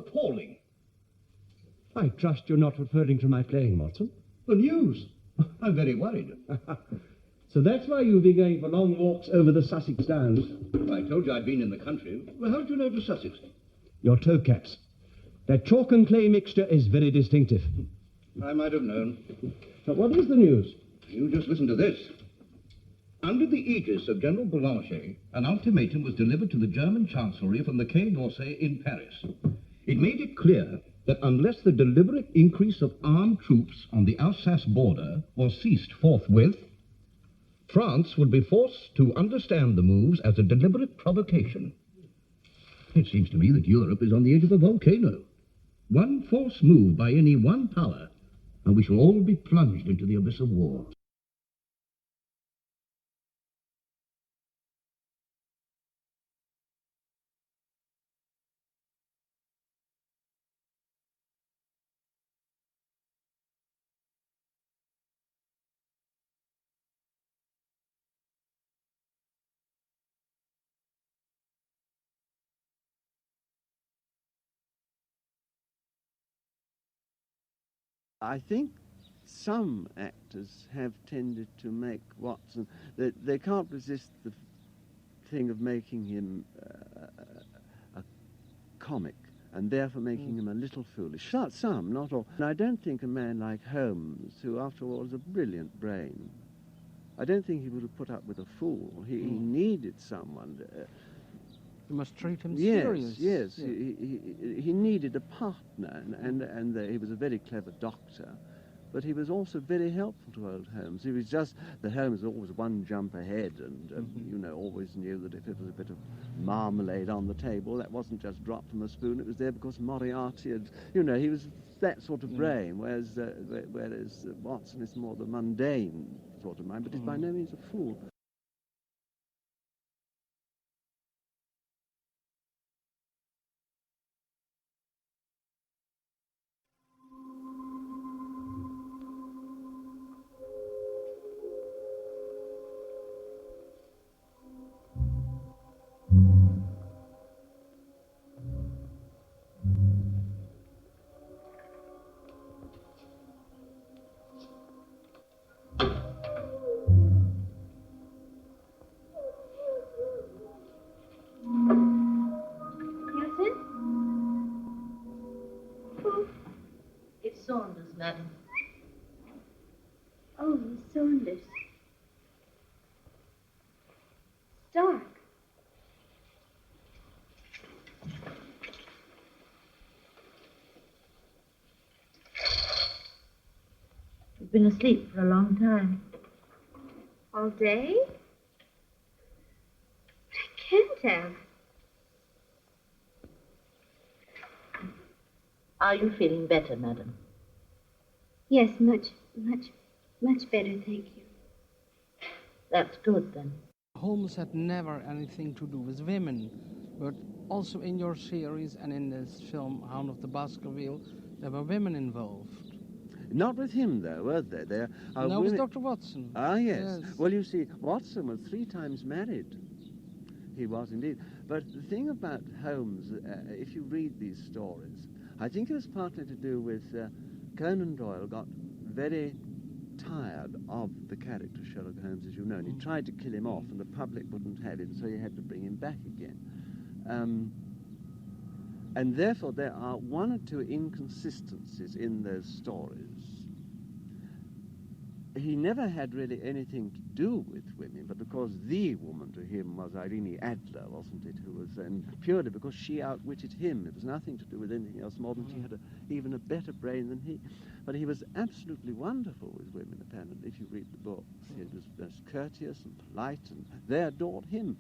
appalling. I trust you're not referring to my playing, Watson. The news. I'm very worried. So that's why you've been going for long walks over the Sussex Downs. I told you I'd been in the country. Well, how do you know to Sussex? Your toe caps. That chalk and clay mixture is very distinctive. I might have known. But what is the news? You just listen to this. Under the aegis of General Boulanger, an ultimatum was delivered to the German Chancellery from the Quai d'Orsay in Paris. It made it clear that unless the deliberate increase of armed troops on the Alsace border was ceased forthwith, France would be forced to understand the moves as a deliberate provocation. It seems to me that Europe is on the edge of a volcano. One false move by any one power, and we shall all be plunged into the abyss of war. I think some actors have tended to make Watson, they can't resist the thing of making him a comic, and therefore making him a little foolish. Some, not all. And I don't think a man like Holmes, who after all has a brilliant brain, I don't think he would have put up with a fool. He needed someone. You must treat him yes, serious. Yes, yeah. He needed a partner, and he was a very clever doctor, but he was also very helpful to old Holmes. He was just that Holmes was always one jump ahead, and you know, always knew that if it was a bit of marmalade on the table, that wasn't just dropped from a spoon; it was there because Moriarty had, you know, he was that sort of brain. Whereas Watson is more the mundane sort of mind, but he's by no means a fool. Saunders, madam. Oh, Miss Saunders. It's dark. You've been asleep for a long time. All day? I can't have. Are you feeling better, madam? Yes, much better, thank you. That's good, then. Holmes had never anything to do with women, but also in your series and in this film, Hound of the Baskerville, there were women involved. Not with him, though, were there? There are no, it was Dr. Watson. Ah, yes. Well, you see, Watson was 3 times married. He was indeed. But the thing about Holmes, if you read these stories, I think it was partly to do with Conan Doyle got very tired of the character Sherlock Holmes, as you know, and he tried to kill him off, and the public wouldn't have him, so he had to bring him back again. And therefore there are 1 or 2 inconsistencies in those stories. He never had really anything to do with women, but because the woman to him was Irene Adler, wasn't it, who was, and purely because she outwitted him. It was nothing to do with anything else more than she had even a better brain than he. But he was absolutely wonderful with women, apparently, if you read the books. He was courteous and polite, and they adored him.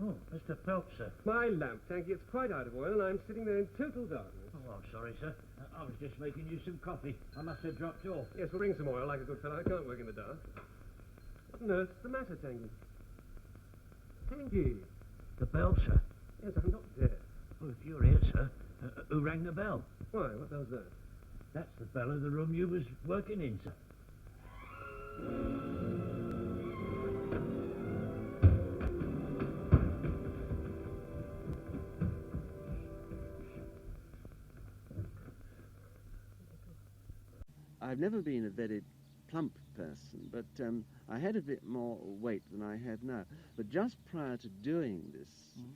Oh, Mr. Phelps, sir. My lamp, Tanky, it's quite out of oil, and I'm sitting there in total darkness. Oh, I'm sorry, sir. I was just making you some coffee. I must have dropped off. Yes, we'll bring some oil, like a good fellow. I can't work in the dark. What on earth's the matter, Tanky? Tanky! The bell, sir. Yes, I'm not dead. Oh, if you're here, sir, who rang the bell? Why, what bell's that? That's the bell of the room you was working in, sir. I've never been a very plump person, but I had a bit more weight than I have now. But just prior to doing this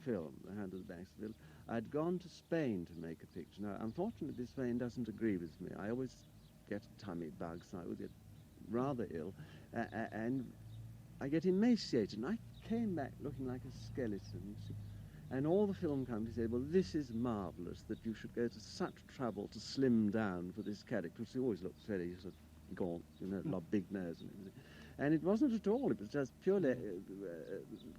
film, The Hand of the Baskerville, I'd gone to Spain to make a picture. Now, unfortunately, Spain doesn't agree with me. I always get a tummy bug, so I would get rather ill, and I get emaciated. And I came back looking like a skeleton. And all the film companies said, well, this is marvellous that you should go to such trouble to slim down for this character, which always looks very sort of gaunt, you know, a lot of big nose and everything. And it wasn't at all, it was just purely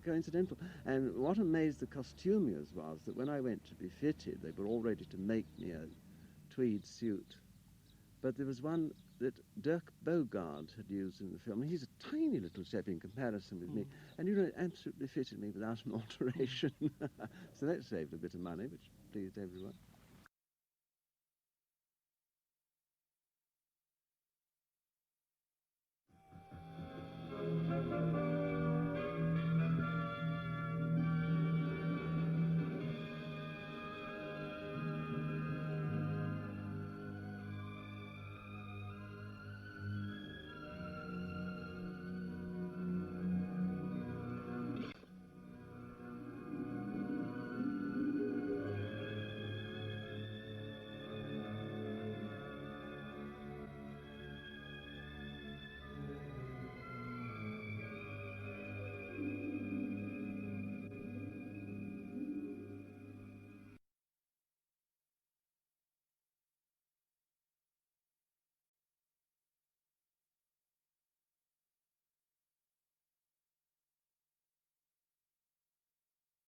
coincidental. And what amazed the costumiers was that when I went to be fitted, they were all ready to make me a tweed suit. But there was one that Dirk Bogarde had used in the film. He's a tiny little chap in comparison with me, and you know, it absolutely fitted me without an alteration. So that saved a bit of money, which pleased everyone.